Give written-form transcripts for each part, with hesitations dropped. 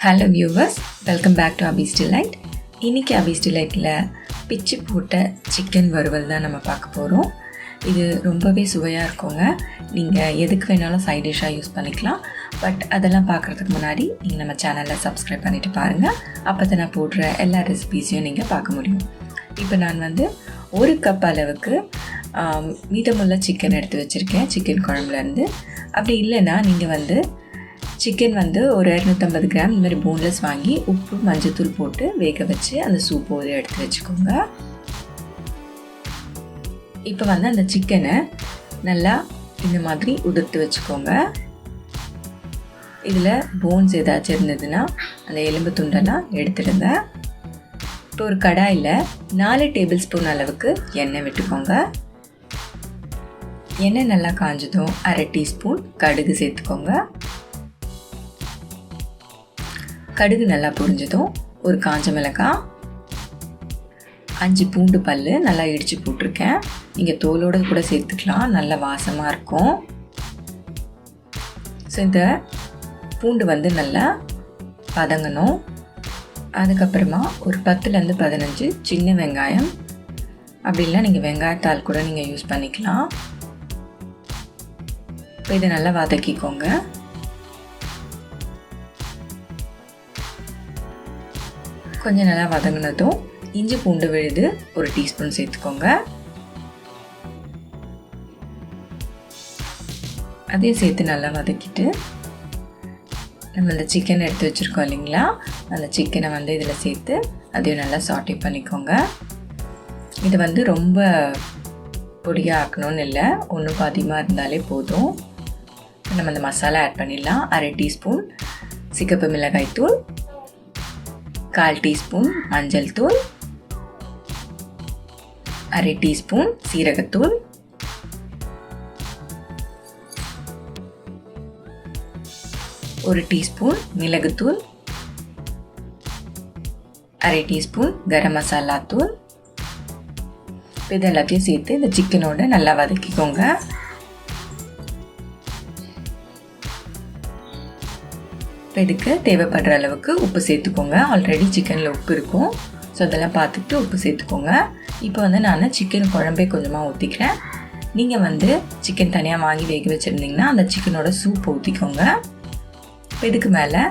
Hello viewers, welcome back to Abizdelight. இன்றைக்கி Abizdelightல பிச்சு போட்ட சிக்கன் வறுவல் தான் நம்ம பார்க்க போகிறோம். இது ரொம்பவே சுவையாக இருக்குங்க. நீங்கள் எதுக்கு வேணாலும் சைட் டிஷ்ஷாக யூஸ் பண்ணிக்கலாம். பட் அதெல்லாம் பார்க்குறதுக்கு முன்னாடி நீங்கள் நம்ம சேனலை சப்ஸ்கிரைப் பண்ணிவிட்டு பாருங்கள். அப்போ தான் நான் போடுற எல்லா ரெசிபீஸையும் நீங்கள் பார்க்க முடியும். இப்போ நான் ஒரு கப் அளவுக்கு மீதமுள்ள சிக்கன் எடுத்து வச்சுருக்கேன் சிக்கன் குழம்புலேருந்து. அப்படி இல்லைன்னா நீங்கள் சிக்கன் ஒரு 250 கிராம் இந்த மாதிரி போன்லெஸ் வாங்கி உப்பு மஞ்சத்தூள் போட்டு வேக வச்சு அந்த சூப்பு எடுத்து வச்சுக்கோங்க. இப்போ அந்த சிக்கனை நல்லா இந்த மாதிரி உதிர்த்து வச்சுக்கோங்க. இதில் போன்ஸ் ஏதாச்சும் இருந்ததுன்னா அந்த எலும்பு துண்டெல்லாம் எடுத்துடுங்க. இப்போ ஒரு கடாயில் 4 டேபிள் ஸ்பூன் அளவுக்கு எண்ணெய் விட்டுக்கோங்க. எண்ணெய் நல்லா காஞ்சதும் 1/2 டீஸ்பூன் கடுகு சேர்த்துக்கோங்க. கடுகு நல்லா பொரிஞ்சதும் ஒரு காஞ்ச மிளகாய், 5 பூண்டு பல் நல்லா இடித்து போட்டிருக்கேன். நீங்கள் தோலோடு கூட சேர்த்துக்கலாம், நல்ல வாசமாக இருக்கும். ஸோ இந்த பூண்டு நல்லா வதங்கணும். அதுக்கப்புறமா ஒரு 10லேருந்து 15 சின்ன வெங்காயம், அப்படிலாம் நீங்கள் வெங்காயத்தால் கூட நீங்கள் யூஸ் பண்ணிக்கலாம். இப்போ இதை நல்லா வதக்கிக்கோங்க. கொஞ்சம் நல்லா வதங்கினதும் இஞ்சி பூண்டு விழுது ஒரு டீஸ்பூன் சேர்த்துக்கோங்க. அதையும் சேர்த்து நல்லா வதக்கிட்டு நம்ம இந்த சிக்கன் எடுத்து வச்சுருக்கோம் இல்லைங்களா, அந்த சிக்கனை இதில் சேர்த்து அதையும் நல்லா சாட்டே பண்ணிக்கோங்க. இது ரொம்ப பொடியாக ஆக்கணும்னு இல்லை, ஒன்றும் பாதியமாக இருந்தாலே போதும். நம்ம அந்த மசாலா ஆட் பண்ணிடலாம். 1/2 டீஸ்பூன் சிகப்பு மிளகாய் தூள், 1/4 டீஸ்பூன் மஞ்சள் தூள், 1/2 டீஸ்பூன் சீரகத்தூள், 1 டீஸ்பூன் மிளகுத்தூள், 1/2 டீஸ்பூன் கரம் மசாலா தூள். இது எல்லாத்தையும் சேர்த்து இந்த சிக்கனோட நல்லா வதக்கிக்கோங்க. இதுக்கு தேவைப்படுற அளவுக்கு உப்பு சேர்த்துக்கோங்க. ஆல்ரெடி சிக்கனில் உப்பு இருக்கும், ஸோ அதெல்லாம் பார்த்துட்டு உப்பு சேர்த்துக்கோங்க. இப்போ நான் சிக்கன் குழம்பே கொஞ்சமாக ஊற்றிக்கிறேன். நீங்கள் சிக்கன் தனியாக வாங்கி வேக வச்சுருந்தீங்கன்னா அந்த சிக்கனோட சூப் ஊற்றிக்கோங்க. இப்போ இதுக்கு மேலே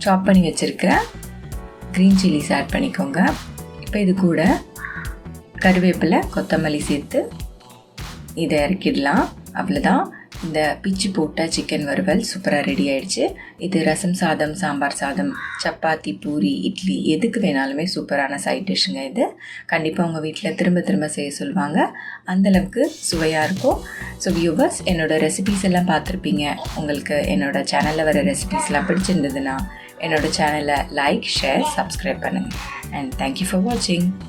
சாப் பண்ணி வச்சுருக்க க்ரீன் சில்லிஸ் ஆட் பண்ணிக்கோங்க. இப்போ இது கூட கருவேப்பிலை கொத்தமல்லி சேர்த்து இதை இறக்கிடலாம். அவ்வளோதான், இந்த பிச்சு போட்ட சிக்கன் வறுவல் சூப்பராக ரெடி ஆயிடுச்சு. இது ரசம் சாதம், சாம்பார் சாதம், சப்பாத்தி, பூரி, இட்லி எதுக்கு வேணாலுமே சூப்பரான சைட் டிஷ்ஷுங்க. இது கண்டிப்பாக உங்கள் வீட்டில் திரும்ப திரும்ப செய்ய சொல்லுவாங்க, அந்தளவுக்கு சுவையாக இருக்கும். ஸோ வியூவர்ஸ், என்னோடய ரெசிபீஸ் எல்லாம் பார்த்துருப்பீங்க. உங்களுக்கு என்னோடய சேனலில் வர ரெசிபீஸ்லாம் பிடிச்சிருந்ததுன்னா என்னோடய சேனலை லைக், ஷேர், சப்ஸ்கிரைப் பண்ணுங்கள். அண்ட் தேங்க்யூ ஃபார் வாட்சிங்.